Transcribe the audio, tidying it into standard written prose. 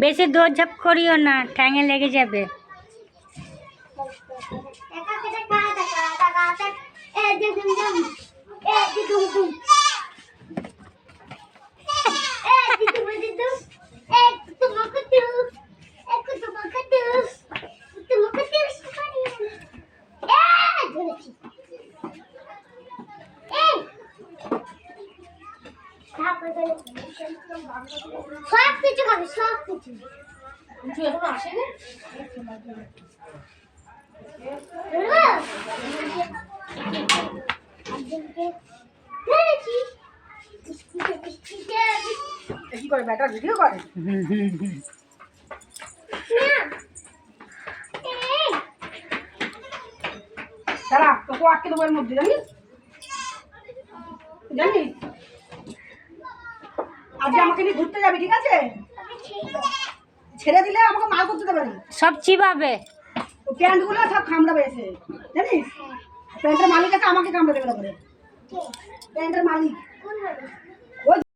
বেশি দৌড়ঝাঁপ করিও না, ঠ্যাঙে লেগে যাবে। সব কিছু খাবে, সব কিছু। এখন আসেনি। কি করে ব্যাটার ভিডিও করে? দাঁড়া, তোকে আটকে দেবো এর মধ্যে, জানিস? জানিস আজ আমাকে নিয়ে ঘুরতে যাবি, ঠিক আছে? ছেড়ে দিলে আমাকে মাল করতে দেবে না, সব চিবাবে। প্যান্টগুলো সব কামড়াবে এসে, জানিস? প্যান্টের মালিক আছে, আমাকে কামড়ে দেবে না করে। প্যান্টের মালিক